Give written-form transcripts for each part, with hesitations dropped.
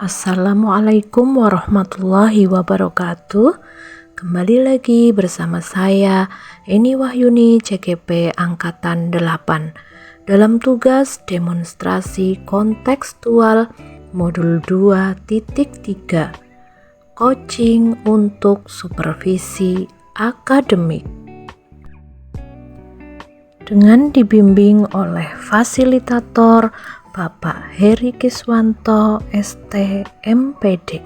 Assalamualaikum warahmatullahi wabarakatuh. Kembali lagi bersama saya Eni Wahyuni CGP Angkatan 8 dalam tugas demonstrasi kontekstual modul 2.3 coaching untuk supervisi akademik. Dengan dibimbing oleh fasilitator Bapak Heri Kiswanto ST MPD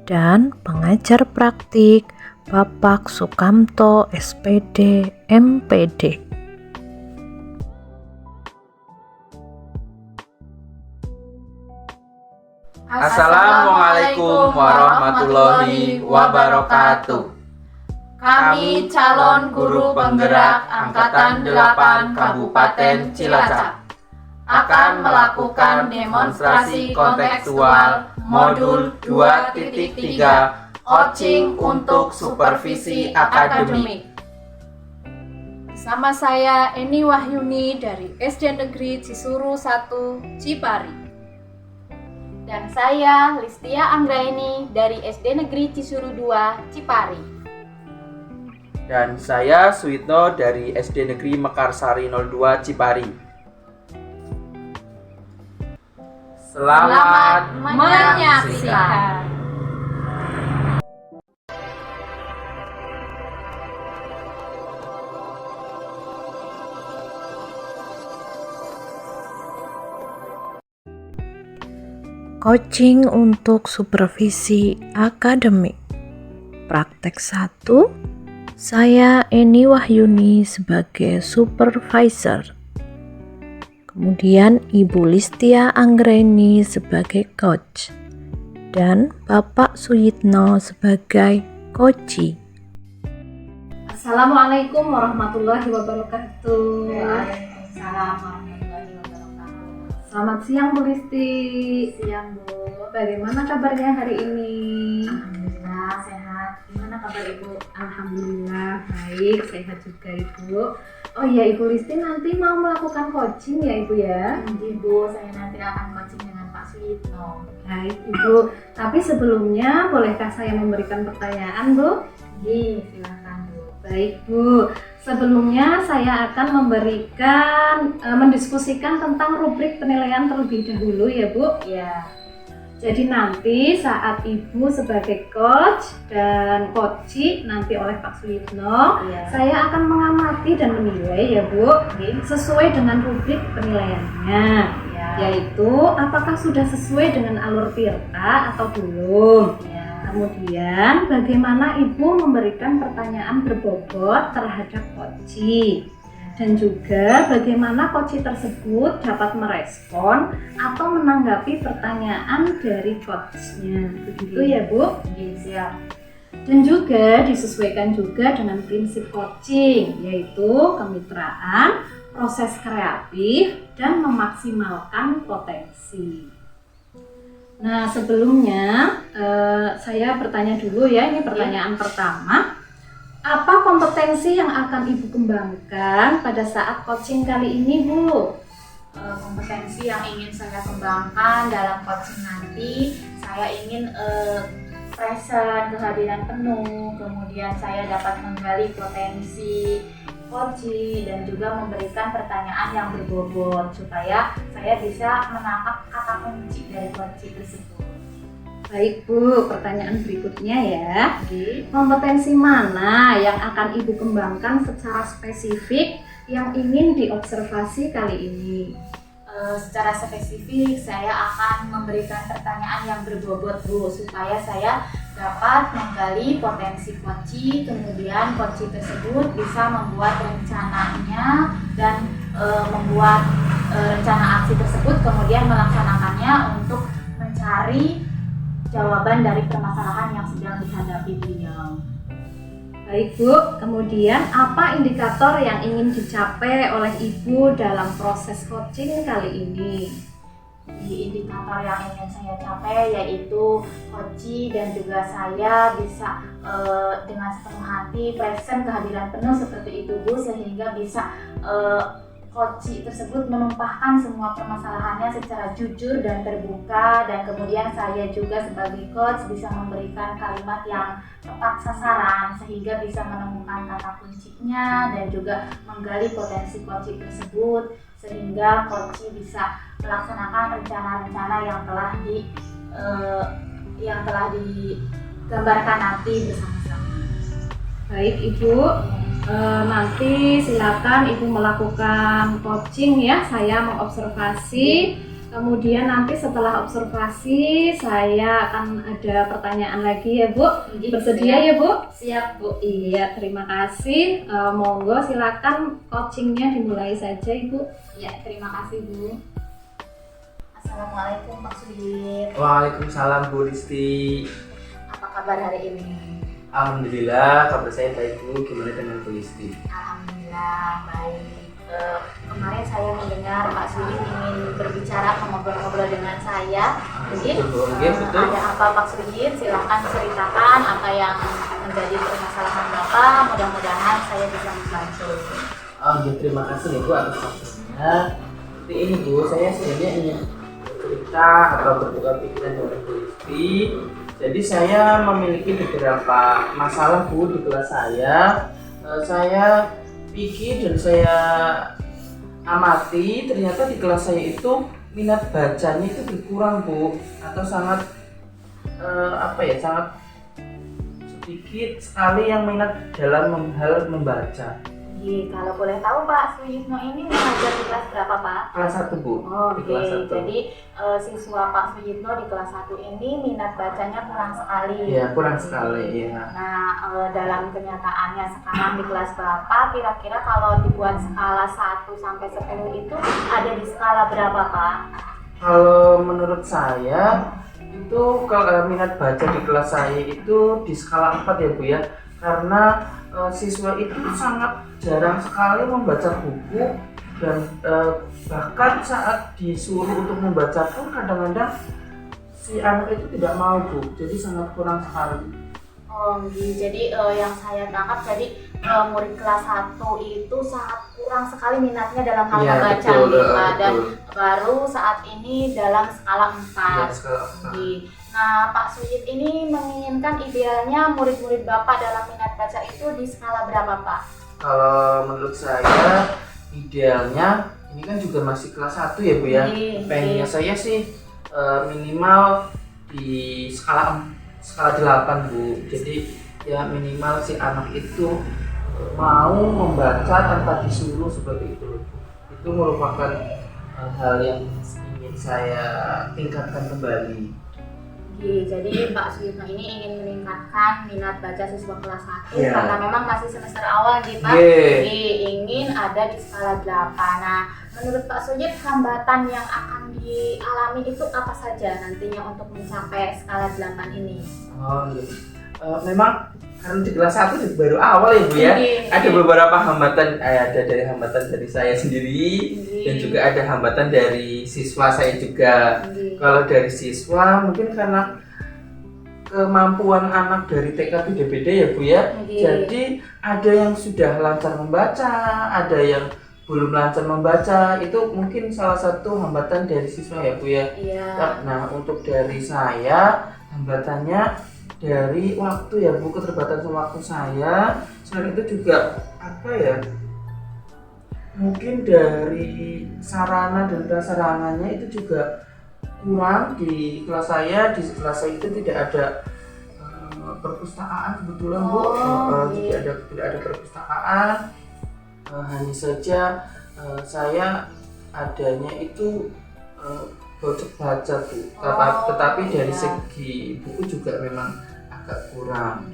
dan pengajar praktik Bapak Sukamto SPD MPD. Assalamualaikum warahmatullahi wabarakatuh. Kami calon guru penggerak Angkatan 8 Kabupaten Cilacap akan melakukan demonstrasi kontekstual modul 2.3 coaching untuk supervisi akademik. Bersama saya Eni Wahyuni dari SD Negeri Cisuru 1 Cipari. Dan saya Listia Anggraini dari SD Negeri Cisuru 2 Cipari. Dan saya Suitno dari SD Negeri Mekarsari 02 Cipari. Selamat menyaksikan. Coaching untuk supervisi akademik. Praktek 1. Saya Eni Wahyuni sebagai supervisor. Kemudian Ibu Listia Anggraini sebagai coach dan Bapak Suyitno sebagai coachee. Assalamualaikum warahmatullahi wabarakatuh. Waalaikumsalam warahmatullahi wabarakatuh. Selamat siang Bu Listi. Siang Bu. Bagaimana kabarnya hari ini? Alhamdulillah sehat. Gimana kabar Ibu? Alhamdulillah baik, sehat juga Ibu. Oh iya Ibu Listi nanti mau melakukan coaching ya Ibu ya? Ibu, saya nanti akan coaching dengan Pak Suyitno. Baik Ibu, tapi sebelumnya bolehkah saya memberikan pertanyaan Bu? Iya, silakan Bu. Baik Bu, sebelumnya saya akan mendiskusikan tentang rubrik penilaian terlebih dahulu ya Bu. Iya. Jadi nanti saat Ibu sebagai coach dan coachee nanti oleh Pak Suyitno, saya akan mengamati dan menilai ya Bu, sesuai dengan rubrik penilaiannya, yaitu apakah sudah sesuai dengan alur tirta atau belum. Kemudian bagaimana Ibu memberikan pertanyaan berbobot terhadap coachee. Dan juga bagaimana coachee tersebut dapat merespon atau menanggapi pertanyaan dari coachnya. Begitu ya Bu? Siap. Dan juga disesuaikan juga dengan prinsip coaching, yaitu kemitraan, proses kreatif, dan memaksimalkan potensi. Nah sebelumnya saya bertanya dulu ya, ini pertanyaan pertama. Apa kompetensi yang akan Ibu kembangkan pada saat coaching kali ini, Bu? Kompetensi yang ingin saya kembangkan dalam coaching nanti, saya ingin present, kehadiran penuh, kemudian saya dapat menggali potensi coaching dan juga memberikan pertanyaan yang berbobot supaya saya bisa menangkap kata kunci dari coaching tersebut. Baik Bu, pertanyaan berikutnya ya. Kompetensi mana yang akan Ibu kembangkan secara spesifik yang ingin diobservasi kali ini? Secara spesifik saya akan memberikan pertanyaan yang berbobot Bu, supaya saya dapat menggali potensi coachee, kemudian coachee tersebut bisa membuat rencananya dan membuat rencana aksi tersebut, kemudian melaksanakannya untuk mencari jawaban dari permasalahan yang sedang dihadapi beliau. Baik Bu, kemudian apa indikator yang ingin dicapai oleh Ibu dalam proses coaching kali ini? Di indikator yang ingin saya capai yaitu coachee dan juga saya bisa dengan sepenuh hati present, kehadiran penuh seperti itu Bu, sehingga bisa Koci tersebut menumpahkan semua permasalahannya secara jujur dan terbuka, dan kemudian saya juga sebagai coach bisa memberikan kalimat yang tepat sasaran sehingga bisa menemukan kata kuncinya dan juga menggali potensi koci tersebut sehingga koci bisa melaksanakan rencana-rencana yang telah digambarkan nanti bersama-sama. Baik Ibu, nanti silakan Ibu melakukan coaching ya. Saya mengobservasi, kemudian nanti setelah observasi saya akan ada pertanyaan lagi ya Bu. Bersedia ya Bu? Siap Bu. Iya, terima kasih. Monggo silakan coachingnya dimulai saja Ibu. Ya, terima kasih Bu. Assalamualaikum Pak Suyit. Waalaikumsalam Bu Risti. Apa kabar hari ini? Alhamdulillah, kabar saya baik Bu. Gimana dengan Bu Risti? Alhamdulillah baik. Kemarin saya mendengar Pak Suyit ingin berbicara, ngobrol-ngobrol dengan saya. Jadi Betul. ada apa Pak Suyit? Silahkan ceritakan apa yang menjadi permasalahan Bapak. Mudah-mudahan saya bisa membantu. Oh ya, terima kasih ya Bu atas waktunya. Seperti ini Bu, saya sebenarnya ingin cerita atau bertukar pikiran dengan Bu Risti. Jadi saya memiliki beberapa masalah Bu di kelas saya. Saya pikir dan saya amati ternyata di kelas saya itu minat bacanya itu berkurang Bu, atau sangat sangat sedikit sekali yang minat dalam hal membaca. Kalau boleh tahu Pak Suyitno ini mengajar di kelas berapa Pak? Kelas 1 Bu. Di kelas 1. Jadi siswa Pak Suyitno di kelas 1 ini minat bacanya kurang sekali. Iya, kurang sekali ya. Nah, dalam kenyataannya sekarang di kelas Bapak, kira-kira kalau dibuat skala 1 sampai 10 itu ada di skala berapa Pak? Kalau menurut saya itu kalau minat baca di kelas saya itu di skala 4 ya Bu ya. Karena siswa itu sangat jarang sekali membaca buku dan bahkan saat disuruh untuk membaca pun kadang-kadang si anak itu tidak mau Bu, jadi sangat kurang sekali. Jadi yang saya tangkap jadi murid kelas 1 itu sangat kurang sekali minatnya dalam hal membaca Pak, dan baru saat ini dalam skala 4. Ya, skala 4. Nah, Pak Suyit ini menginginkan idealnya murid-murid Bapak dalam minat baca itu di skala berapa Pak? Kalau menurut saya idealnya ini kan juga masih kelas 1 ya Bu ya. Pengennya saya sih minimal di skala 8 Bu. Jadi ya minimal si anak itu mau membaca tanpa disuruh seperti itu. Itu merupakan hal yang ingin saya tingkatkan kembali. Jadi Pak Suyitno ini ingin meningkatkan minat baca siswa kelas 1 karena memang masih semester awal gitu Pak. Jadi ingin ada di skala 8. Nah, menurut Pak Suyit hambatan yang akan dialami itu apa saja nantinya untuk mencapai skala 8 ini? Memang karena di kelas 1 baru awal ya Bu ya. Ada beberapa hambatan, ada dari hambatan dari saya sendiri dan juga ada hambatan dari siswa saya juga. Kalau dari siswa mungkin karena kemampuan anak dari TK beda-beda ya Bu ya. Jadi ada yang sudah lancar membaca, ada yang belum lancar membaca. Itu mungkin salah satu hambatan dari siswa ya Bu ya. Nah, untuk dari saya hambatannya dari waktu ya Bu, keterbatasan waktu saya. Selain itu juga mungkin dari sarana dan prasarananya itu juga kurang di kelas saya. Di kelas saya itu tidak ada perpustakaan kebetulan Bu. Tidak ada perpustakaan. Hanya saja saya adanya itu baca Bu. Tetapi dari segi buku juga memang agak kurang.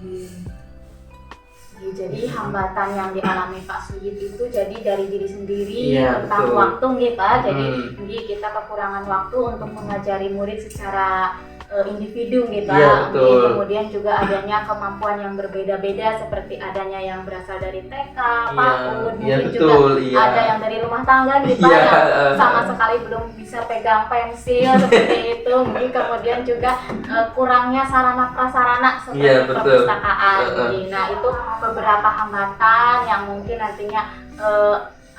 Jadi hambatan yang dialami Pak Suyit itu jadi dari diri sendiri tentang betul. waktu gitu Pak. Jadi kita kekurangan waktu untuk mengajari murid secara individu gitu Pak. Kemudian juga adanya kemampuan yang berbeda-beda seperti adanya yang berasal dari TK, PAUD, mungkin juga ada yang dari rumah tangga gitu Pak yang sama sekali belum bisa pegang pensil seperti itu. Mungkin kemudian juga kurangnya sarana prasarana seperti perpustakaan. Nah, itu beberapa hambatan yang mungkin nantinya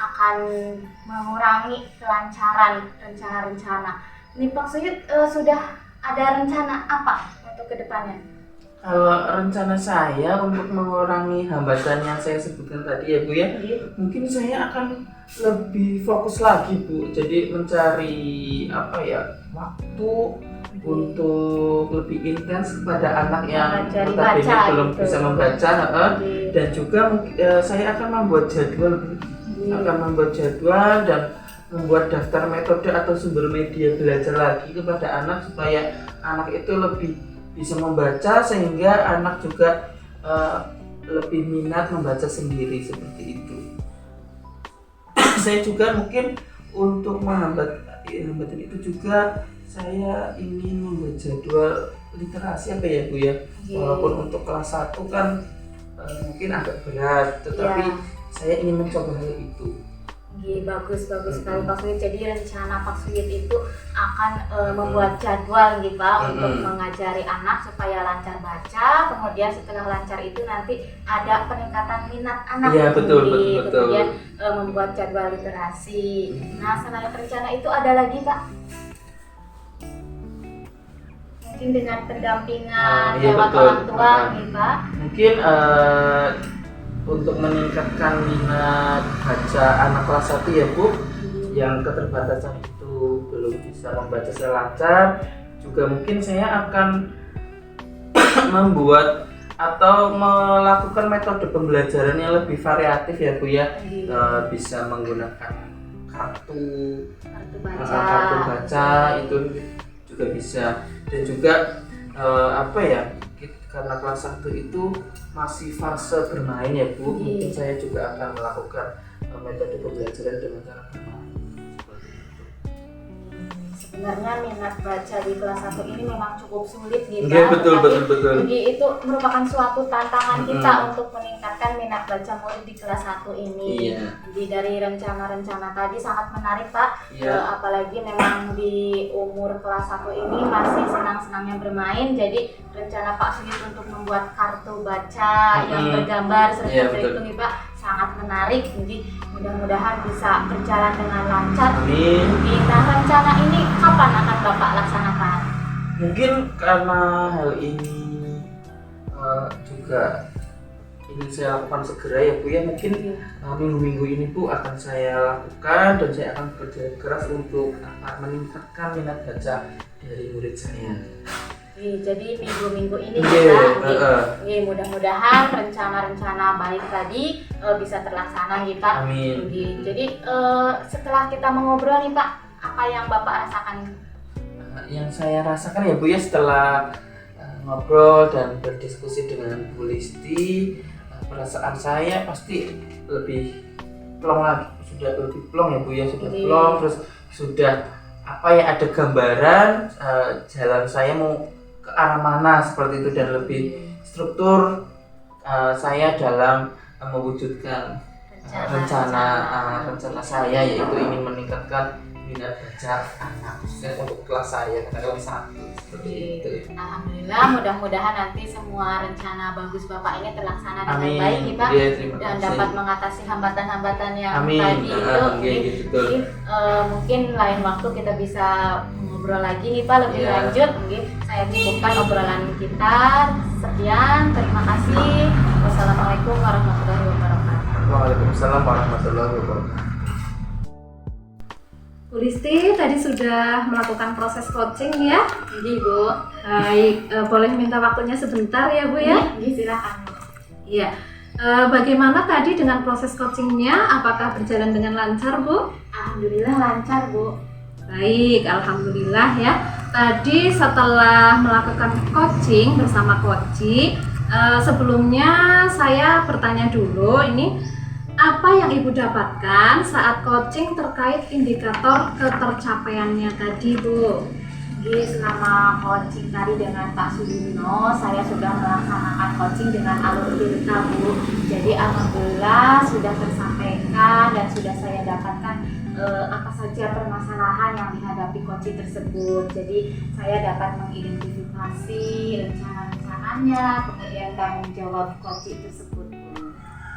akan akan mengurangi kelancaran rencana-rencana. Ini Pak Suyut sudah ada rencana apa untuk kedepannya? Kalau rencana saya untuk mengurangi hambatan yang saya sebutkan tadi ya Bu ya, mungkin saya akan lebih fokus lagi Bu. Jadi mencari waktu untuk lebih intens kepada anak yang notabene belum bisa membaca, dan juga saya akan membuat jadwal dan membuat daftar metode atau sumber media belajar lagi kepada anak supaya anak itu lebih bisa membaca, sehingga anak juga lebih minat membaca sendiri seperti itu. Saya juga mungkin untuk hambatan itu juga saya ingin membuat jadwal literasi Bu ya. Walaupun untuk kelas 1 kan mungkin agak berat, tetapi saya ingin mencoba hal itu. Bagus sekali Pak Suyut. Jadi rencana Pak Suyut itu akan membuat jadwal Pak untuk mengajari anak supaya lancar baca. Kemudian setelah lancar itu nanti ada peningkatan minat anak. Iya betul. Kemudian membuat jadwal literasi. Nah, selain rencana itu ada lagi Pak? Mungkin dengan pendampingan lewat orang tua Pak? Mungkin untuk meningkatkan minat baca anak kelas 1 ya Bu, yang keterbatasan itu belum bisa membaca secara lancar, juga mungkin saya akan membuat atau melakukan metode pembelajaran yang lebih variatif ya Bu ya. Bisa menggunakan kartu baca itu juga bisa, dan juga karena kelas 1 itu masih fase bermain ya Bu, mungkin saya juga akan melakukan metode pembelajaran dengan cara bermain seperti itu. Sebenarnya minat baca di kelas 1 ini memang cukup sulit Pak. Betul. Jadi itu merupakan suatu tantangan kita untuk meningkatkan minat baca murid di kelas 1 ini. Jadi dari rencana-rencana tadi sangat menarik Pak. Apalagi memang di umur kelas 1 ini masih senang-senangnya bermain. Jadi rencana Pak Suyut untuk membuat kartu baca yang bergambar serta berhitung Pak sangat menarik. Jadi mudah-mudahan bisa berjalan dengan lancar. Amin. Nah, rencana ini kapan akan Bapak laksanakan? Mungkin karena hal ini juga ingin saya lakukan segera ya Bu ya, mungkin minggu-minggu ini Bu akan saya lakukan, dan saya akan bekerja keras untuk meningkatkan minat baca dari murid saya. Jadi minggu-minggu ini kita mudah-mudahan rencana-rencana baik tadi bisa terlaksana Pak. Amin. Jadi setelah kita mengobrol nih Pak, apa yang Bapak rasakan? Yang saya rasakan ya Bu ya, setelah ngobrol dan berdiskusi dengan Bu Listi, perasaan saya pasti lebih plong lagi, sudah lebih plong ya Bu ya, sudah plong, terus sudah ada gambaran jalan saya mau ke arah mana seperti itu, dan lebih struktur saya dalam mewujudkan rencana saya, yaitu ingin meningkatkan minat baca anak khususnya untuk kelas saya, kelas 1 seperti itu. Alhamdulillah, mudah-mudahan nanti semua rencana bagus Bapak ini terlaksana dengan baik nih Pak, dan dapat mengatasi hambatan-hambatan yang tadi itu. Mungkin lain waktu kita bisa ngobrol lagi nih Pak lebih lanjut. Mungkin saya cukupkan obrolan kita. Sekian, terima kasih. Wassalamualaikum warahmatullahi wabarakatuh. Waalaikumsalam warahmatullahi wabarakatuh. Bu Listi tadi sudah melakukan proses coaching ya? Jadi Bu. Baik, boleh minta waktunya sebentar ya Bu ya? Silakan. Iya. Bagaimana tadi dengan proses coachingnya? Apakah berjalan dengan lancar Bu? Alhamdulillah lancar Bu. Baik, alhamdulillah ya. Tadi setelah melakukan coaching bersama Koci, sebelumnya saya bertanya dulu, ini apa yang Ibu dapatkan saat coaching terkait indikator ketercapaiannya tadi Bu? Jadi selama coaching tadi dengan Pak Sudino, saya sudah melaksanakan coaching dengan alur Tirta Bu. Jadi alhamdulillah sudah tersampaikan dan sudah saya dapatkan apa saja permasalahan yang dihadapi coaching tersebut. Jadi saya dapat mengidentifikasi rencana-rencananya, kemudian tanggung jawab coaching tersebut Bu.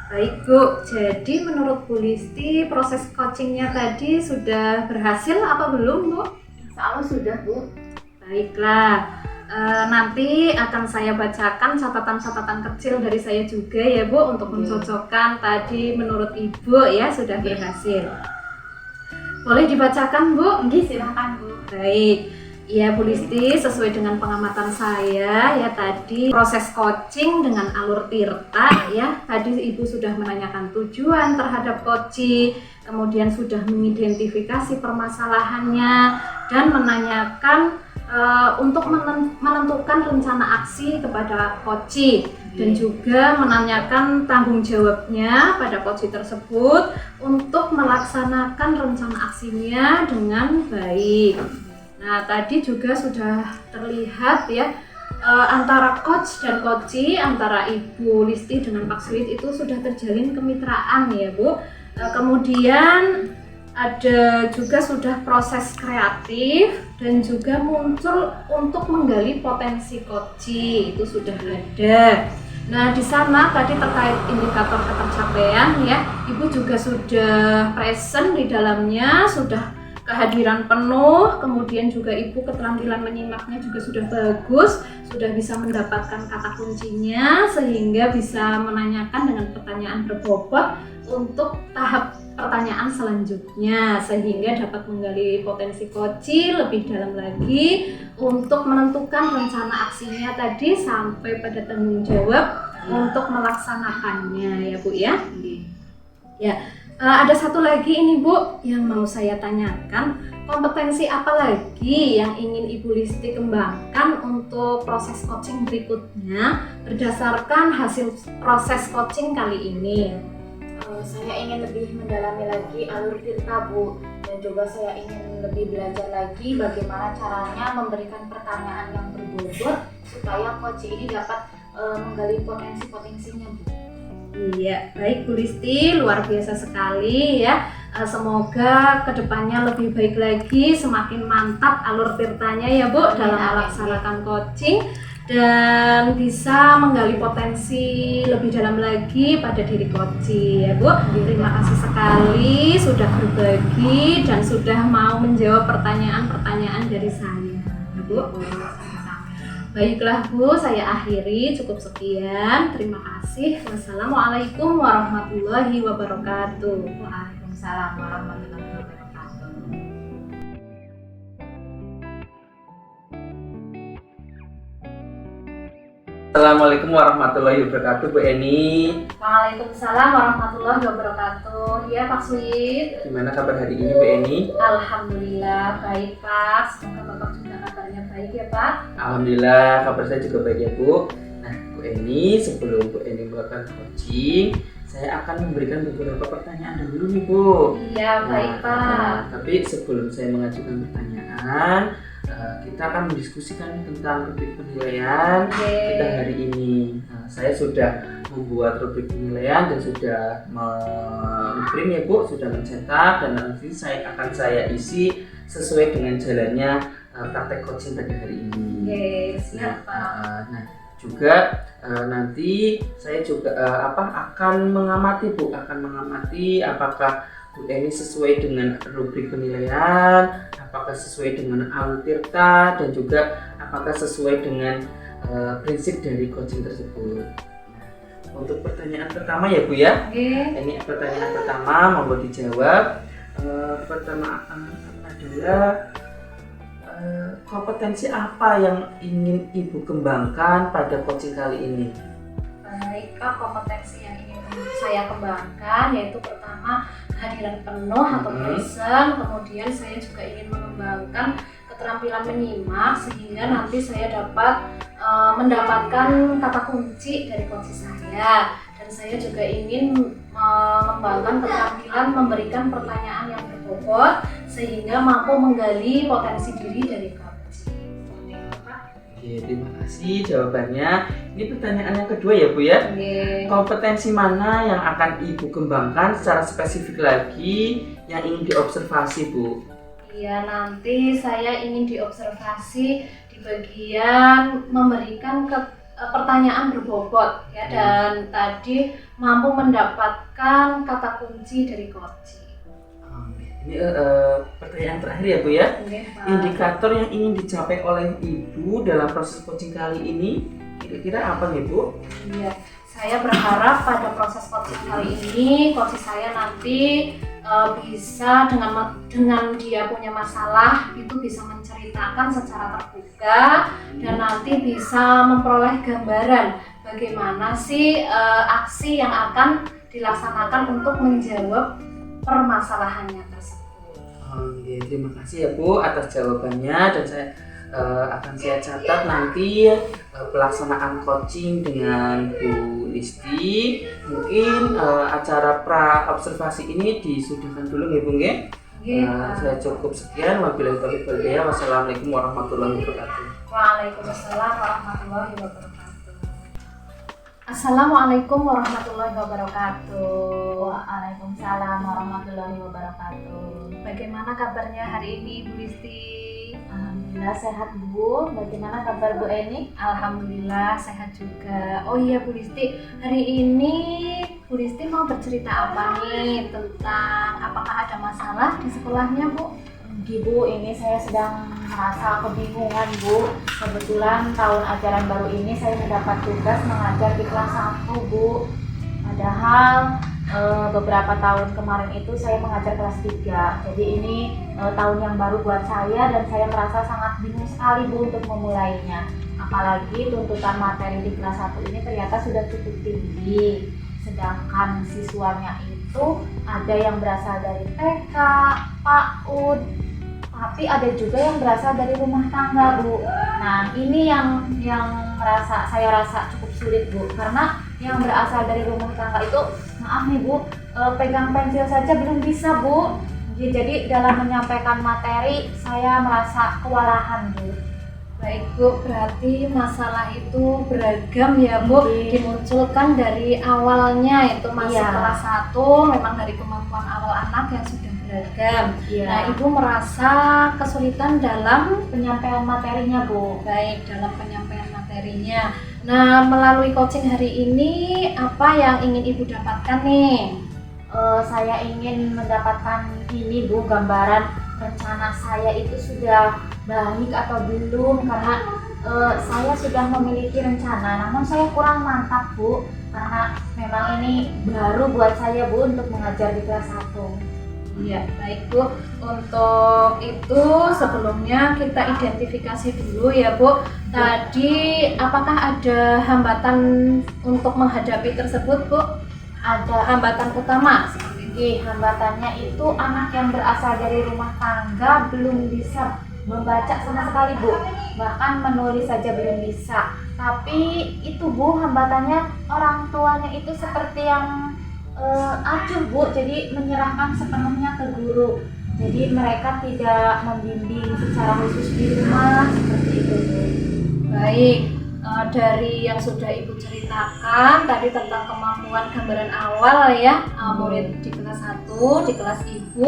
Baik Bu, jadi menurut Bu Listi proses coachingnya tadi sudah berhasil apa belum Bu? Insya Allah sudah Bu. Baiklah, nanti akan saya bacakan catatan-catatan kecil dari saya juga ya Bu untuk mencocokkan tadi menurut Ibu ya sudah berhasil. Boleh dibacakan Bu? Nggih, silakan Bu. Baik, ya Bu Listi sesuai dengan pengamatan saya ya tadi proses coaching dengan alur tirta ya tadi Ibu sudah menanyakan tujuan terhadap coaching, kemudian sudah mengidentifikasi permasalahannya dan menanyakan untuk menentukan rencana aksi kepada coaching dan juga menanyakan tanggung jawabnya pada coaching tersebut untuk melaksanakan rencana aksinya dengan baik. Nah, tadi juga sudah terlihat ya antara coach dan coachee, antara Ibu Listi dengan Pak Sweet itu sudah terjalin kemitraan ya Bu. Kemudian ada juga sudah proses kreatif dan juga muncul untuk menggali potensi coachee itu sudah ada. Nah, di sana tadi terkait indikator ketercapaian ya, Ibu juga sudah present di dalamnya, sudah kehadiran penuh, kemudian juga Ibu keterampilan menyimaknya juga sudah bagus, sudah bisa mendapatkan kata kuncinya sehingga bisa menanyakan dengan pertanyaan berbobot untuk tahap pertanyaan selanjutnya sehingga dapat menggali potensi coaching lebih dalam lagi untuk menentukan rencana aksinya tadi sampai pada tanggung jawab untuk melaksanakannya ya Bu ya. Ya. Ada satu lagi ini Bu yang mau saya tanyakan, kompetensi apa lagi yang ingin Ibu Listi kembangkan untuk proses coaching berikutnya berdasarkan hasil proses coaching kali ini? Saya ingin lebih mendalami lagi alur tirta Bu, dan juga saya ingin lebih belajar lagi bagaimana caranya memberikan pertanyaan yang berbobot supaya coaching ini dapat menggali potensi-potensinya Bu. Iya, baik Bu Listi, luar biasa sekali ya. Semoga kedepannya lebih baik lagi, semakin mantap alur tirtanya ya Bu dalam melaksanakan coaching dan bisa menggali potensi lebih dalam lagi pada diri coaching ya Bu. Terima kasih sekali sudah berbagi dan sudah mau menjawab pertanyaan-pertanyaan dari saya ya Bu. Baiklah Bu, saya akhiri cukup sekian. Terima kasih. Wassalamualaikum warahmatullahi wabarakatuh. Waalaikumsalam warahmatullahi wabarakatuh. Assalamualaikum warahmatullahi wabarakatuh Bu Eni. Waalaikumsalam warahmatullahi wabarakatuh. Ya Pak Sweet. Gimana kabar hari ini Bu Eni? Alhamdulillah baik Pak. Semoga Bapak juga kabarnya baik ya Pak. Alhamdulillah kabar saya juga baik ya Bu. Nah Bu Eni, sebelum Bu Eni melakukan coaching, saya akan memberikan beberapa pertanyaan dulu nih Bu. Iya baik Pak. Tapi sebelum saya mengajukan pertanyaan, kita akan mendiskusikan tentang rubrik penilaian kita hari ini. Saya sudah membuat rubrik penilaian dan sudah print ya Bu, sudah mencetak dan nanti akan saya isi sesuai dengan jalannya praktek coaching pada hari ini. Siap Pak. Nah juga nanti saya juga akan mengamati Bu, apakah Bu Eni sesuai dengan rubrik penilaian, apakah sesuai dengan alur tirta, dan juga apakah sesuai dengan prinsip dari coaching tersebut. Nah, untuk pertanyaan pertama ya Bu ya, ini pertanyaan pertama mau dijawab. Pertama adalah kompetensi apa yang ingin Ibu kembangkan pada coaching kali ini? Baik Pak, kompetensi yang ingin saya kembangkan yaitu pertama kehadiran penuh atau present, kemudian saya juga ingin mengembangkan keterampilan menyimak sehingga nanti saya dapat mendapatkan kata kunci dari coaching saya, dan saya juga ingin mengembangkan keterampilan memberikan pertanyaan yang berbobot sehingga mampu menggali potensi diri dari coaching. Oke, terima kasih jawabannya. Ini pertanyaan yang kedua ya Bu ya. Kompetensi mana yang akan Ibu kembangkan secara spesifik lagi yang ingin diobservasi Bu? Iya, nanti saya ingin diobservasi di bagian memberikan pertanyaan berbobot ya, dan tadi mampu mendapatkan kata kunci dari Koci. Ini pertanyaan terakhir ya Bu ya. Indikator yang ingin dicapai oleh Ibu dalam proses coaching kali ini kira-kira apa nih Bu? Iya, saya berharap pada proses coaching kali ini coach saya nanti bisa dengan dia punya masalah itu bisa menceritakan secara terbuka dan nanti bisa memperoleh gambaran bagaimana sih aksi yang akan dilaksanakan untuk menjawab permasalahannya tersebut. Oke, terima kasih ya Bu atas jawabannya, dan saya akan saya catat nanti pelaksanaan coaching dengan Bu Listi. Mungkin acara pra observasi ini disudahkan dulu ya Bu nggih. Saya cukup sekian. Wabillahi taufiq wal hidayah. Wassalamualaikum warahmatullahi wabarakatuh. Waalaikumsalam warahmatullahi wabarakatuh. Assalamualaikum warahmatullahi wabarakatuh. Waalaikumsalam warahmatullahi wabarakatuh. Bagaimana kabarnya hari ini Bu Listi? Alhamdulillah sehat Bu. Bagaimana kabar Bu Eni? Alhamdulillah sehat juga. Oh iya Bu Listi, hari ini Bu Listi mau bercerita apa nih tentang apakah ada masalah di sekolahnya Bu? Bu, ini saya sedang merasa kebingungan Bu. Kebetulan tahun ajaran baru ini saya mendapat tugas mengajar di kelas 1 Bu. Padahal beberapa tahun kemarin itu saya mengajar kelas 3. Jadi ini tahun yang baru buat saya dan saya merasa sangat bingung sekali Bu untuk memulainya. Apalagi tuntutan materi di kelas 1 ini ternyata sudah cukup tinggi. Sedangkan siswanya itu ada yang berasal dari TK, PAUD, tapi ada juga yang berasal dari rumah tangga Bu. Nah ini yang saya rasa cukup sulit Bu, karena yang berasal dari rumah tangga itu, maaf nih Bu, pegang pensil saja belum bisa Bu. Jadi dalam menyampaikan materi saya merasa kewalahan Bu. Baik Bu, berarti masalah itu beragam ya Bu, dimunculkan dari awalnya itu masih kelas 1, memang dari kemampuan awal anak yang sudah beragam. Nah Ibu merasa kesulitan dalam penyampaian materinya Bu. Baik, dalam penyampaian materinya. Nah melalui coaching hari ini apa yang ingin Ibu dapatkan nih? Saya ingin mendapatkan ini Bu, gambaran rencana saya itu sudah baik atau belum, karena saya sudah memiliki rencana namun saya kurang mantap Bu, karena memang ini baru buat saya Bu untuk mengajar di kelas 1. Iya, baik Bu. Untuk itu sebelumnya kita identifikasi dulu ya Bu. Tadi apakah ada hambatan untuk menghadapi tersebut Bu? Ada hambatan utama seperti hambatannya itu anak yang berasal dari rumah tangga belum bisa membaca sama sekali Bu, bahkan menulis saja belum bisa. Tapi itu Bu, hambatannya orang tuanya itu seperti yang acuh Bu, jadi menyerahkan sepenuhnya ke guru. Jadi mereka tidak membimbing secara khusus di rumah seperti itu Bu. Baik, dari yang sudah Ibu ceritakan tadi tentang kemampuan gambaran awal ya, murid di kelas 1, di kelas Ibu,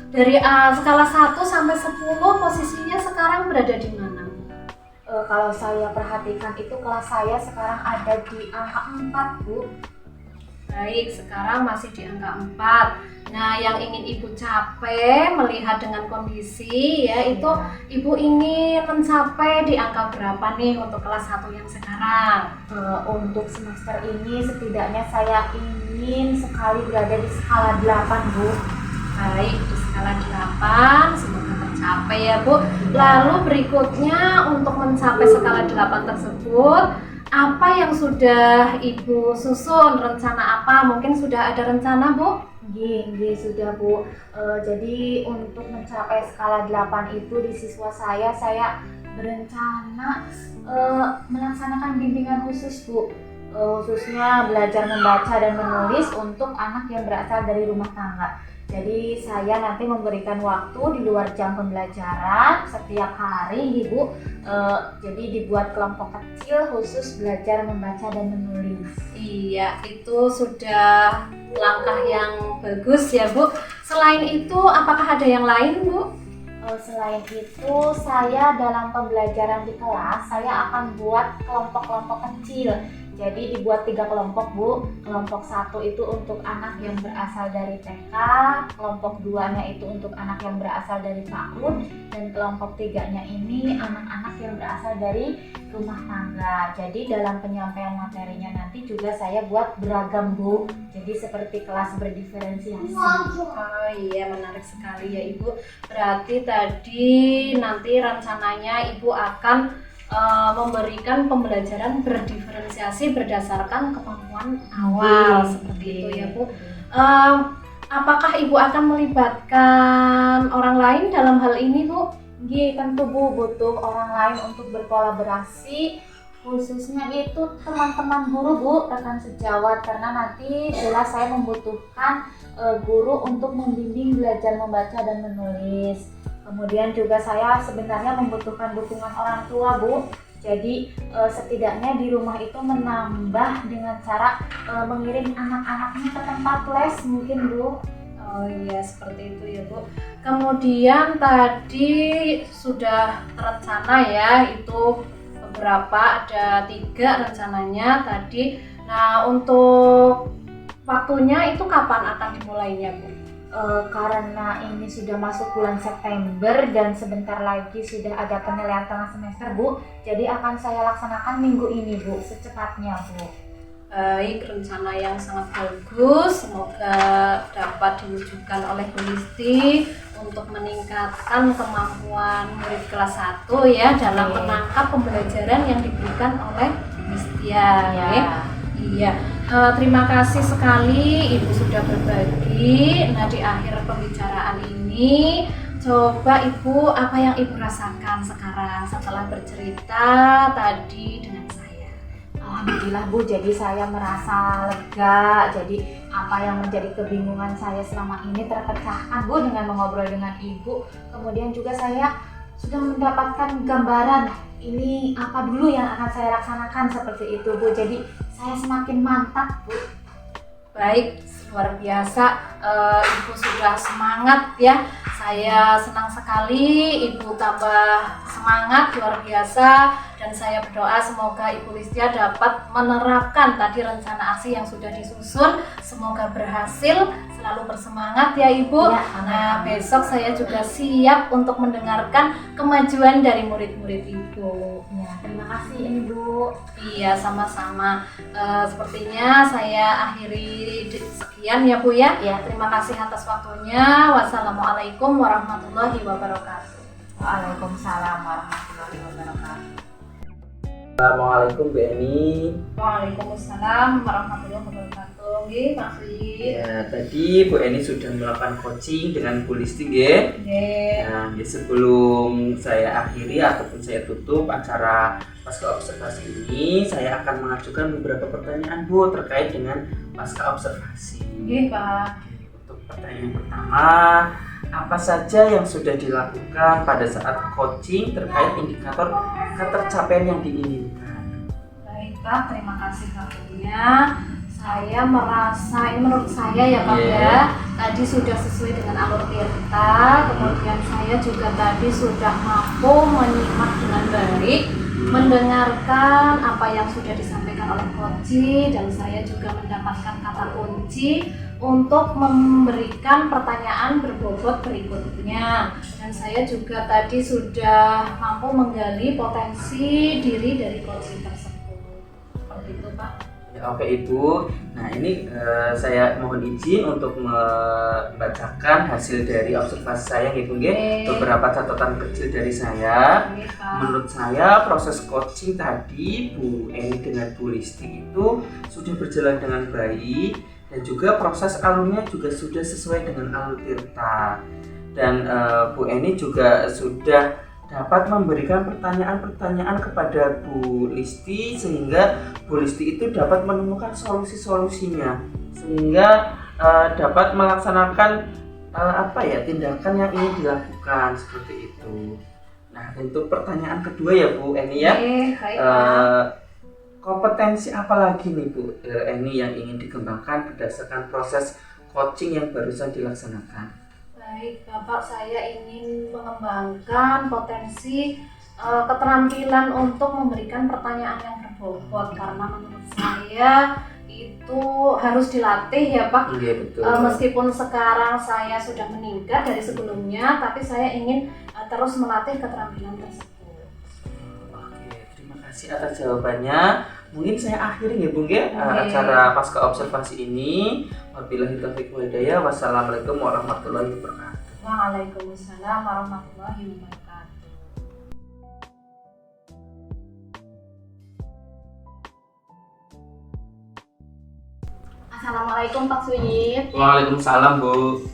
dari skala 1 sampai 10 posisinya sekarang berada di mana? Kalau saya perhatikan itu kelas saya sekarang ada di angka 4 Bu. Baik, sekarang masih di angka 4. Nah, yang ingin Ibu capai melihat dengan kondisi ya itu Ibu ingin mencapai di angka berapa nih untuk kelas 1 yang sekarang? Untuk semester ini setidaknya saya ingin sekali berada di skala 8 Bu. Baik, di skala 8 semoga tercapai ya Bu. Lalu berikutnya untuk mencapai skala 8 tersebut, apa yang sudah Ibu susun? Rencana apa? Mungkin sudah ada rencana Bu? Nggih, sudah Bu. Jadi untuk mencapai skala 8 itu di siswa saya berencana melaksanakan bimbingan khusus Bu. Khususnya belajar membaca dan menulis untuk anak yang berasal dari rumah tangga. Jadi saya nanti memberikan waktu di luar jam pembelajaran setiap hari Ibu. Jadi dibuat kelompok kecil khusus belajar membaca dan menulis. Iya, itu sudah langkah yang bagus ya Bu. Selain itu apakah ada yang lain Bu? Selain itu, saya dalam pembelajaran di kelas, saya akan buat kelompok-kelompok kecil. Jadi dibuat 3 kelompok, Bu. Kelompok 1 itu untuk anak yang berasal dari TK, kelompok 2-nya itu untuk anak yang berasal dari PAUD, dan kelompok 3-nya ini anak-anak yang berasal dari rumah tangga. Jadi dalam penyampaian materinya nanti juga saya buat beragam, Bu. Jadi seperti kelas berdiferensiasi. Oh iya, menarik sekali ya Ibu. Berarti tadi nanti rencananya Ibu akan memberikan pembelajaran berdiferensiasi berdasarkan kemampuan awal seperti itu ya Bu. Apakah Ibu akan melibatkan orang lain dalam hal ini Bu? Tentu Bu, butuh orang lain untuk berkolaborasi, khususnya itu teman-teman guru, Bu, rekan sejawat, karena nanti jelas saya membutuhkan guru untuk membimbing belajar membaca dan menulis. Kemudian juga saya sebenarnya membutuhkan dukungan orang tua, Bu. Jadi setidaknya di rumah itu menambah dengan cara mengirim anak-anaknya ke tempat les mungkin, Bu. Oh iya, seperti itu ya Bu. Kemudian tadi sudah terencana ya, itu beberapa, ada 3 rencananya tadi. Nah, untuk waktunya itu kapan akan dimulainya Bu? Karena ini sudah masuk bulan September dan sebentar lagi sudah ada penilaian tengah semester, Bu. Jadi akan saya laksanakan minggu ini, Bu, secepatnya, Bu. Baik, rencana yang sangat bagus. Semoga dapat diwujudkan oleh Bu Listi untuk meningkatkan kemampuan murid kelas 1 ya dalam menangkap pembelajaran yang diberikan oleh Bu Listia. Iya. Terima kasih sekali Ibu sudah berbagi. Nah, di akhir pembicaraan ini, coba Ibu, apa yang Ibu rasakan sekarang setelah bercerita tadi dengan saya? Alhamdulillah, Bu, jadi saya merasa lega. Jadi apa yang menjadi kebingungan saya selama ini terpecahkan, Bu, dengan mengobrol dengan Ibu. Kemudian juga saya sudah mendapatkan gambaran ini apa dulu yang akan saya laksanakan seperti itu, Bu. Jadi saya semakin mantap, Bu. Baik, luar biasa. Ibu sudah semangat ya. Saya senang sekali Ibu tambah semangat, luar biasa. Dan saya berdoa semoga Ibu Listia dapat menerapkan tadi rencana aksi yang sudah disusun. Semoga berhasil, selalu bersemangat ya Ibu. Ya, nah, besok saya juga siap untuk mendengarkan kemajuan dari murid-murid Ibu. Ya, terima kasih Ibu. Iya, sama-sama. Sepertinya saya akhiri sekian ya Bu ya. Terima kasih atas waktunya. Wassalamualaikum warahmatullahi wabarakatuh. Waalaikumsalam warahmatullahi wabarakatuh. Assalamualaikum Bu Eni. Waalaikumsalam warahmatullahi wabarakatuh. Nggih, Pak Sri. Ya, tadi Bu Eni sudah melakukan coaching dengan Bu Listi nggih. Nah, sebelum saya akhiri ataupun saya tutup acara pasca observasi ini, saya akan mengajukan beberapa pertanyaan Bu terkait dengan pasca observasi. Nggih, Pak. Untuk pertanyaan pertama, apa saja yang sudah dilakukan pada saat coaching terkait indikator ketercapaian yang diinginkan? Baik Pak, terima kasih waktunya. Saya merasa, ini menurut saya ya Pak ya, tadi sudah sesuai dengan alur tirta. Kemudian saya juga tadi sudah mampu menyimak dengan baik, mendengarkan apa yang sudah disampaikan oleh coach, dan saya juga mendapatkan kata kunci untuk memberikan pertanyaan berbobot berikutnya. Dan saya juga tadi sudah mampu menggali potensi diri dari coaching tersebut. Seperti itu Pak. Ya, oke Ibu. Nah ini saya mohon izin untuk membacakan hasil dari observasi saya gitu nggih. Beberapa catatan kecil dari saya. Menurut saya proses coaching tadi Bu Eni dengan Bu Listi itu sudah berjalan dengan baik. Dan juga proses alurnya juga sudah sesuai dengan alur tirta. Dan Bu Eni juga sudah dapat memberikan pertanyaan-pertanyaan kepada Bu Listi sehingga Bu Listi itu dapat menemukan solusi-solusinya sehingga dapat melaksanakan tindakan yang ingin dilakukan seperti itu. Nah, untuk pertanyaan kedua ya Bu Eni ya. Kompetensi apa lagi nih Bu Eni yang ingin dikembangkan berdasarkan proses coaching yang barusan dilaksanakan? Baik, Bapak, saya ingin mengembangkan potensi keterampilan untuk memberikan pertanyaan yang berbobot, karena menurut saya itu harus dilatih ya Pak. Iya betul. Meskipun sekarang saya sudah meningkat dari sebelumnya, tapi saya ingin terus melatih keterampilan tersebut. Oke, terima kasih atas jawabannya. Mungkin saya akhiri ya Bung ya acara pasca observasi ini. Wabillahi taufiq wal hidayah. Wassalamualaikum warahmatullahi wabarakatuh. Waalaikumsalam warahmatullahi wabarakatuh. Assalamualaikum Pak Suyip. Waalaikumsalam Bu.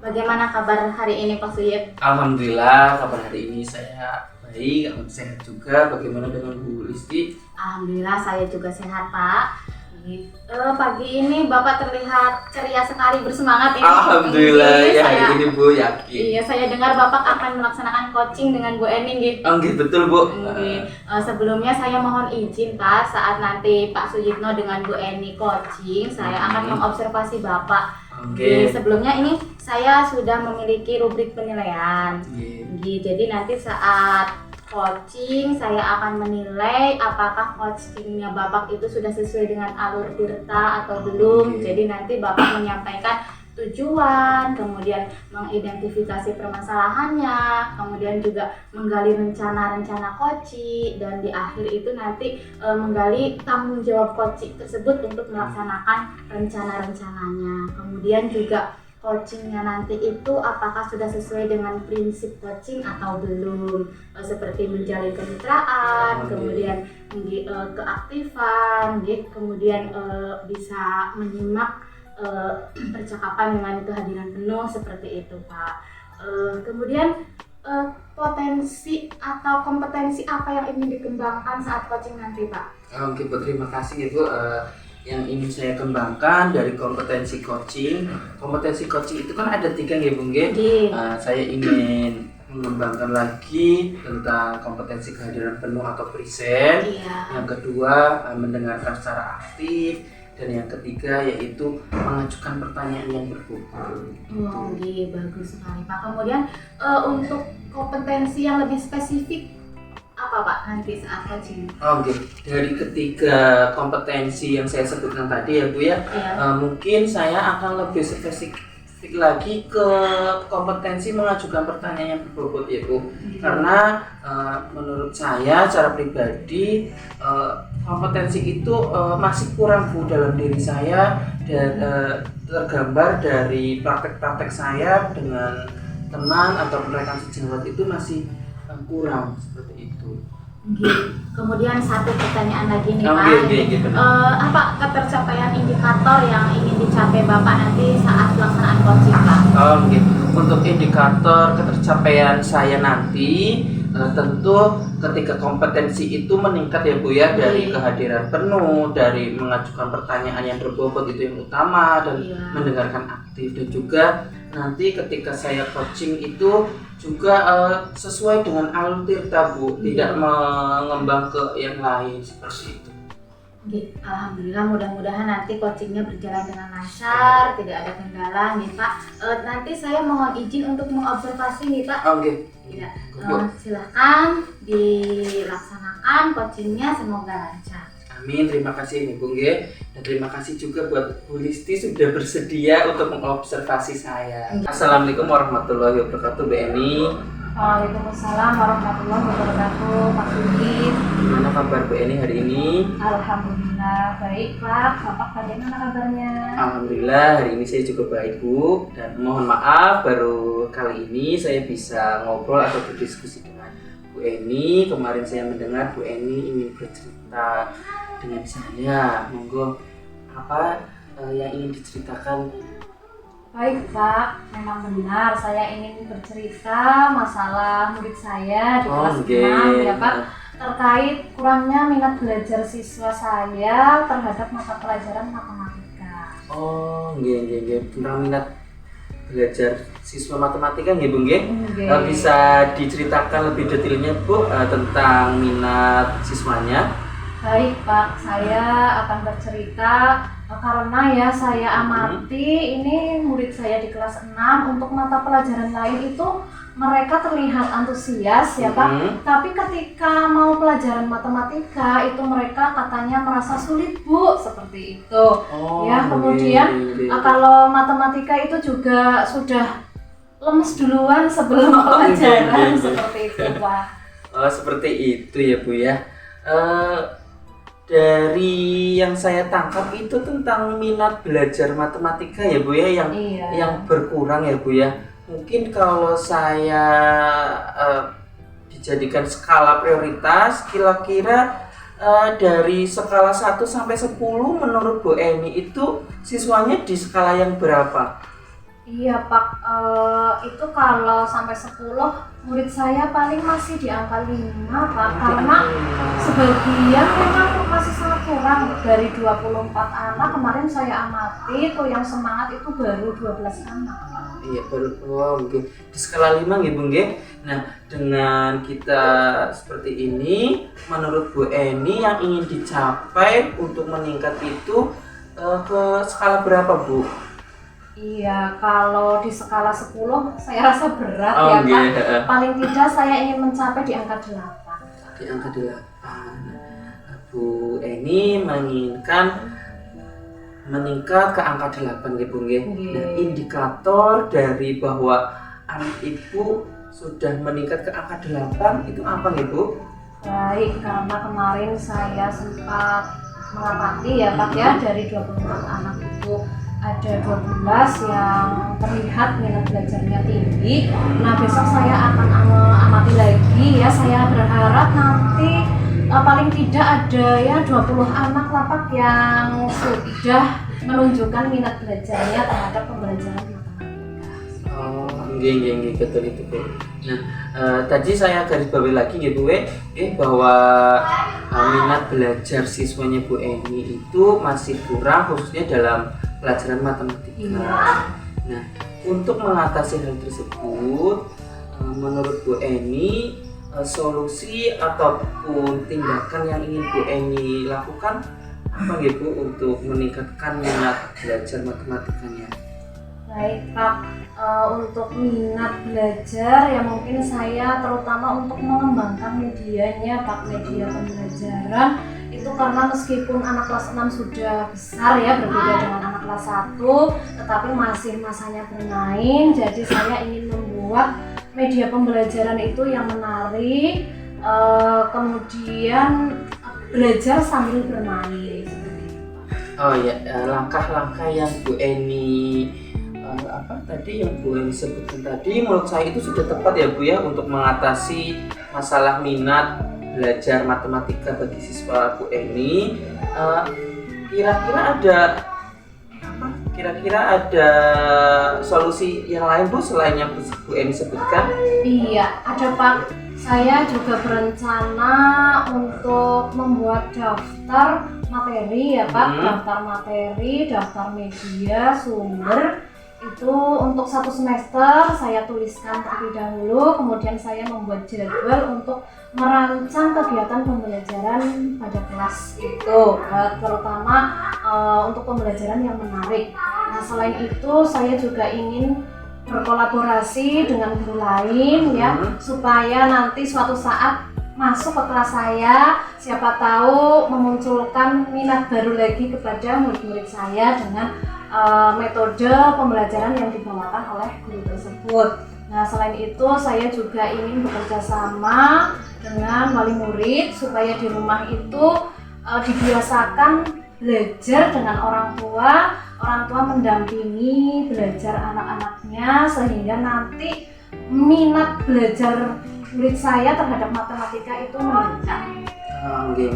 Bagaimana kabar hari ini Pak Suyip? Alhamdulillah kabar hari ini saya baik, sehat juga. Bagaimana dengan Bu Listi? Alhamdulillah saya juga sehat Pak. Pagi ini Bapak terlihat ceria sekali, bersemangat ini. Alhamdulillah ya hari ini Bu yakin. Iya, saya dengar Bapak akan melaksanakan coaching dengan Bu Eni gitu. Betul Bu. Sebelumnya saya mohon izin Pak, saat nanti Pak Suyitno dengan Bu Eni coaching, saya akan mengobservasi Bapak. Sebelumnya ini saya sudah memiliki rubrik penilaian. Jadi nanti saat coaching saya akan menilai apakah coachingnya Bapak itu sudah sesuai dengan alur tirta atau belum. Jadi nanti Bapak menyampaikan tujuan, kemudian mengidentifikasi permasalahannya, kemudian juga menggali rencana-rencana coaching, dan di akhir itu nanti menggali tanggung jawab coaching tersebut untuk melaksanakan rencana-rencananya. Kemudian juga coachingnya nanti itu apakah sudah sesuai dengan prinsip coaching atau belum, seperti menjalin kemitraan, kemudian keaktifan, kemudian bisa menyimak percakapan dengan kehadiran penuh, seperti itu Pak. Kemudian potensi atau kompetensi apa yang ingin dikembangkan saat coaching nanti Pak? Oke Bu, terima kasih Ibu. Yang ingin saya kembangkan dari kompetensi coaching itu kan ada 3 ya Bung ya. Saya ingin mengembangkan lagi tentang kompetensi kehadiran penuh atau present. Yang kedua mendengarkan secara aktif, dan yang ketiga yaitu mengajukan pertanyaan yang berbobot. Bagus sekali Pak. Kemudian untuk kompetensi yang lebih spesifik apa Pak nanti saat coaching? Dari ketiga kompetensi yang saya sebutkan tadi ya Bu ya, mungkin saya akan lebih spesifik lagi ke kompetensi mengajukan pertanyaan yang berbobot ya Bu. Karena menurut saya secara pribadi kompetensi itu masih kurang Bu dalam diri saya, dan tergambar dari praktek-praktek saya dengan teman atau rekan sejawat itu masih kurang seperti itu. Kemudian satu pertanyaan lagi nih Pak. Apa ketercapaian indikator yang ingin dicapai Bapak nanti saat pelaksanaan coaching Pak? Untuk indikator ketercapaian saya nanti tentu ketika kompetensi itu meningkat ya Bu ya, dari kehadiran penuh, dari mengajukan pertanyaan yang berbobot itu yang utama, dan mendengarkan aktif, dan juga nanti ketika saya coaching itu juga sesuai dengan alur tirta Bu, tidak mengembang ke yang lain seperti itu. Alhamdulillah, mudah-mudahan nanti coachingnya berjalan dengan lancar, tidak ada kendala nih Pak. Nanti saya mohon izin untuk mengobservasi nih Pak. Silahkan dilaksanakan coachingnya, semoga lancar. Amin, terima kasih nih Bung Ge, dan terima kasih juga buat Bu Listi sudah bersedia untuk mengobservasi saya. Assalamualaikum warahmatullahi wabarakatuh Bu Eni. Waalaikumsalam warahmatullahi wabarakatuh Pak Suyip. Gimana kabar Bu Eni hari ini? Alhamdulillah baik Pak, Bapak bagaimana kabarnya? Alhamdulillah hari ini saya juga baik Bu, dan mohon maaf baru kali ini saya bisa ngobrol atau berdiskusi dengan Bu Eni. Kemarin saya mendengar Bu Eni ingin bercerita dengan saya. Monggo, apa yang ingin diceritakan? Baik Pak, memang benar saya ingin bercerita masalah murid saya di kelas 6 ya Pak, terkait kurangnya minat belajar siswa saya terhadap mata pelajaran matematika. Tentang minat belajar siswa matematika nggih Bung nggih? Bisa diceritakan lebih detailnya Bu tentang minat siswanya? Baik Pak, saya akan bercerita karena ya saya amati ini murid saya di kelas 6 untuk mata pelajaran lain itu mereka terlihat antusias ya Pak. Tapi ketika mau pelajaran matematika itu mereka katanya merasa sulit Bu, seperti itu. Kemudian kalau matematika itu juga sudah lemes duluan sebelum pelajaran seperti itu Pak. Seperti itu ya Bu ya. Dari yang saya tangkap itu tentang minat belajar matematika ya Bu ya yang berkurang ya Bu ya. Mungkin kalau saya dijadikan skala prioritas, kira-kira dari skala 1 sampai 10 menurut Bu Eni itu siswanya di skala yang berapa? Iya Pak, itu kalau sampai 10 murid saya paling masih di angka 5 Pak, karena sebagian memang masih sangat kurang. Dari 24 anak kemarin saya amati itu yang semangat itu baru 12 anak Pak. Iya baru mungkin di skala 5 ya Bu nggih. Nah dengan kita seperti ini, menurut Bu Eni yang ingin dicapai untuk meningkat itu ke skala berapa Bu? Iya, kalau di skala 10 saya rasa berat ya Pak. Paling tidak saya ingin mencapai di angka 8. Di angka 8. Bu Eni menginginkan meningkat ke angka 8 gitu nggih. Nah, indikator dari bahwa anak Ibu sudah meningkat ke angka 8 itu apa nih Bu? Baik, karena kemarin saya sempat mengamati ya Pak ya, dari 24 anak itu ada 12 yang terlihat minat belajarnya tinggi. Nah besok saya akan amati lagi ya, saya berharap nanti paling tidak ada ya 20 anak lah Pak yang sudah menunjukkan minat belajarnya terhadap pembelajaran matematika. Nggih betul itu Bu. Nah tadi saya garis bawahi lagi ya Bu bahwa minat belajar siswanya Bu Eni itu masih kurang khususnya dalam pelajaran matematika. Nah, untuk mengatasi hal tersebut, menurut Bu Eni, solusi ataupun tindakan yang ingin Bu Eni lakukan apa gitu untuk meningkatkan minat belajar matematikanya? Baik Pak, untuk minat belajar ya mungkin saya terutama untuk mengembangkan medianya Pak, media pembelajaran itu karena meskipun anak kelas 6 sudah besar ya, berbeda dengan anak kelas 1, tetapi masih masanya bermain. Jadi saya ingin membuat media pembelajaran itu yang menarik, kemudian belajar sambil bermain. Oh ya, langkah-langkah yang Bu Eni yang Bu Eni sebutkan tadi menurut saya itu sudah tepat ya Bu ya untuk mengatasi masalah minat belajar matematika bagi siswa Bu Eni. Kira-kira ada solusi yang lain Bu selain yang Bu Eni sebutkan? Iya, ada Pak. Saya juga berencana untuk membuat daftar materi ya Pak, daftar materi, daftar media, sumber. Itu untuk 1 semester saya tuliskan terlebih dahulu, kemudian saya membuat jadwal untuk merancang kegiatan pembelajaran pada kelas itu, terutama untuk pembelajaran yang menarik. Nah selain itu saya juga ingin berkolaborasi dengan guru lain ya, supaya nanti suatu saat masuk ke kelas saya, siapa tahu memunculkan minat baru lagi kepada murid-murid saya dengan metode pembelajaran yang dibawakan oleh guru tersebut. Nah selain itu saya juga ingin bekerja sama dengan wali murid supaya di rumah itu dibiasakan belajar dengan orang tua mendampingi belajar anak-anaknya sehingga nanti minat belajar murid saya terhadap matematika itu meningkat.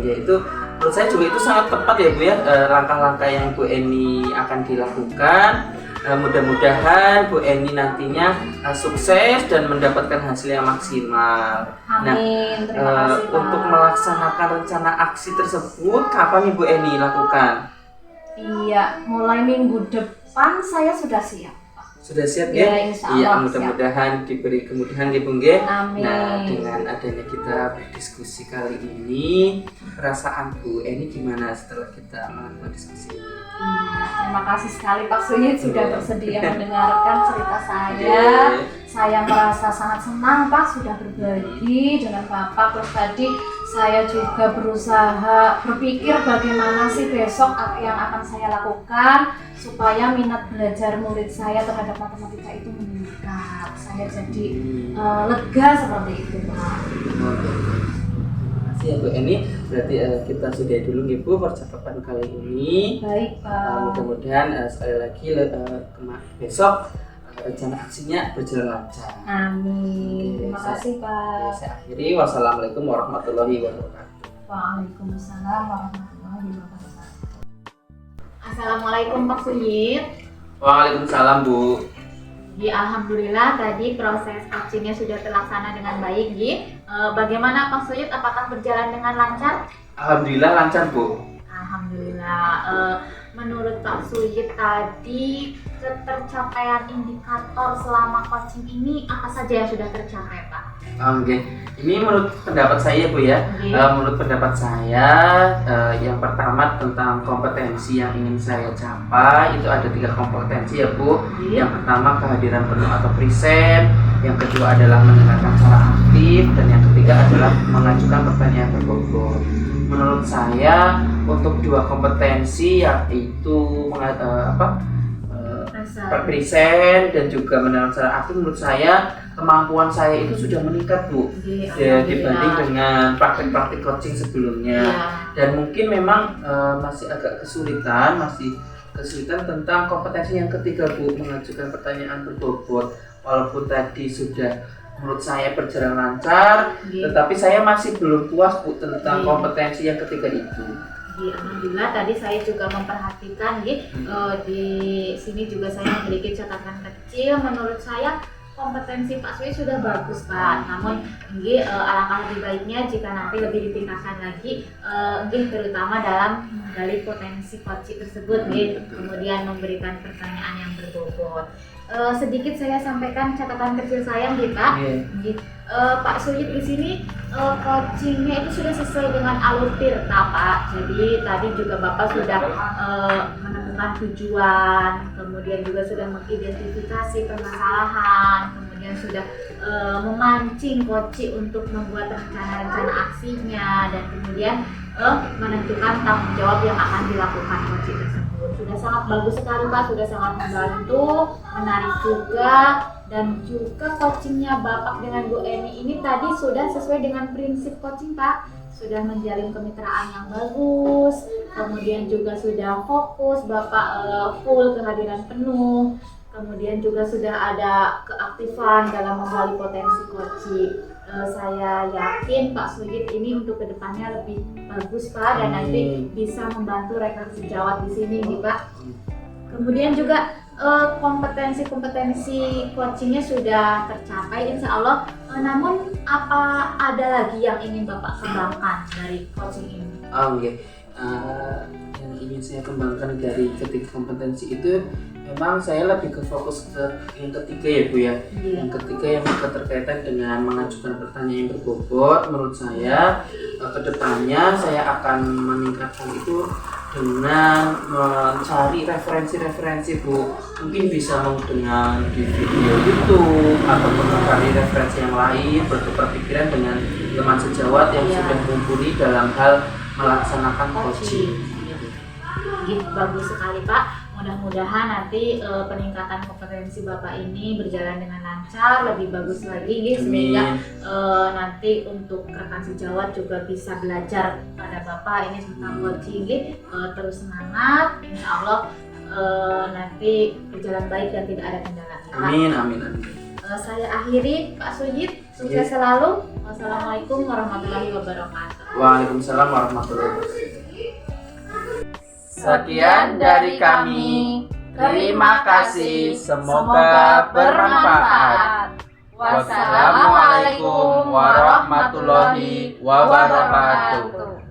Itu menurut saya juga itu sangat tepat ya Bu ya, langkah-langkah yang Bu Eni akan dilakukan. Mudah-mudahan Bu Eni nantinya sukses dan mendapatkan hasil yang maksimal. Amin. Terima kasih, Pak. Untuk melaksanakan rencana aksi tersebut kapan nih Bu Eni lakukan? Iya, mulai minggu depan saya sudah siap. Sudah siap Ya, ya? insya Iya, Allah mudah-mudahan diberi kemudahan ya Bung ya. Amin. Nah, dengan adanya kita berdiskusi kali ini, perasaan Bu Eni gimana setelah kita melakukan diskusi ini? Terima kasih sekali Pak Suyit sudah bersedia mendengarkan cerita saya. Oke. Saya merasa sangat senang Pak sudah berbagi dengan Bapak. Terus tadi saya juga berusaha berpikir bagaimana sih besok yang akan saya lakukan supaya minat belajar murid saya terhadap matematika itu meningkat. Saya jadi lega seperti itu Pak. Ya Bu Eni, berarti kita sudah dulu nih Bu percakapan kali ini. Baik Pak. Mudah-mudahan sekali lagi besok rencana aksinya berjalan lancar. Amin. Terima kasih Pak. Saya akhiri. Wassalamualaikum warahmatullahi wabarakatuh. Waalaikumsalam warahmatullahi wabarakatuh. Assalamualaikum Pak Suyit. Waalaikumsalam Bu. Alhamdulillah tadi proses coachingnya sudah terlaksana dengan baik. Bagaimana Pak Suyit? Apakah berjalan dengan lancar? Alhamdulillah lancar Bu. Alhamdulillah. Menurut Pak Suyit tadi ketercapaian indikator selama coaching ini apa saja yang sudah tercapai Pak? Oke, ini menurut pendapat saya Bu ya. Menurut pendapat saya, yang pertama tentang kompetensi yang ingin saya capai itu ada 3 kompetensi ya Bu. Yang pertama kehadiran penuh atau present, yang kedua adalah mendengarkan secara aktif, dan yang ketiga adalah mengajukan pertanyaan berbobot. Menurut saya untuk 2 kompetensi yaitu present dan juga mendengarkan secara aktif, menurut saya kemampuan saya itu sudah meningkat Bu ya, dibanding dengan praktik-praktik coaching sebelumnya. Dan mungkin memang masih agak kesulitan tentang kompetensi yang ketiga Bu, mengajukan pertanyaan berbobot. Walaupun tadi sudah menurut saya berjalan lancar, tetapi saya masih belum puas Bu tentang kompetensi yang ketiga itu. Alhamdulillah tadi saya juga memperhatikan di sini juga saya memiliki catatan kecil. Menurut saya kompetensi Pak Suyit sudah bagus Pak, namun alangkah lebih baiknya jika nanti lebih ditingkatkan lagi, terutama dalam menggali potensi coaching tersebut, kemudian memberikan pertanyaan yang berbobot. Sedikit saya sampaikan catatan kecil saya Pak. Pak Suyit di sini coachingnya itu sudah sesuai dengan alur tirta Pak. Jadi tadi juga Bapak sudah menemukan tujuan, kemudian juga sudah mengidentifikasi permasalahan, kemudian sudah memancing coach untuk membuat rencana-rencana aksinya, dan kemudian menentukan tanggung jawab yang akan dilakukan coach tersebut. Sudah sangat bagus sekali Pak, sudah sangat membantu, menarik juga. Dan juga coachingnya Bapak dengan Bu Eni ini tadi sudah sesuai dengan prinsip coaching Pak. Sudah menjalin kemitraan yang bagus, kemudian juga sudah fokus Bapak full kehadiran penuh, kemudian juga sudah ada keaktifan dalam menggali potensi coaching. Saya yakin Pak Suyit ini untuk kedepannya lebih bagus Pak, dan nanti bisa membantu rekan sejawat di sini Pak. Kemudian juga kompetensi coachingnya sudah tercapai insya Allah. Namun apa ada lagi yang ingin Bapak kembangkan dari coaching ini? Yang ingin saya kembangkan dari ketiga kompetensi itu, memang saya lebih ke fokus ke yang ketiga ya Bu ya. Yang ketiga yang keterkaitan dengan mengajukan pertanyaan yang berbobot. Menurut saya kedepannya saya akan meningkatkan itu dengan mencari referensi-referensi Bu. Mungkin bisa dengan di video YouTube ataupun mencari referensi yang lain, bertukar pikiran dengan teman sejawat yang sudah mumpuni dalam hal melaksanakan coaching. Bagus sekali Pak. Mudah-mudahan nanti peningkatan kompetensi Bapak ini berjalan dengan lancar, lebih bagus lagi sehingga nanti untuk rekan sejawat juga bisa belajar pada Bapak ini tentang coaching. Terus semangat, insya Allah nanti berjalan baik dan tidak ada kendala. Amin. Saya akhiri Pak Suyit, sukses selalu. Wassalamualaikum warahmatullahi wabarakatuh. Waalaikumsalam warahmatullahi wabarakatuh. Sekian dari kami. Terima kasih. Semoga bermanfaat. Wassalamualaikum warahmatullahi wabarakatuh.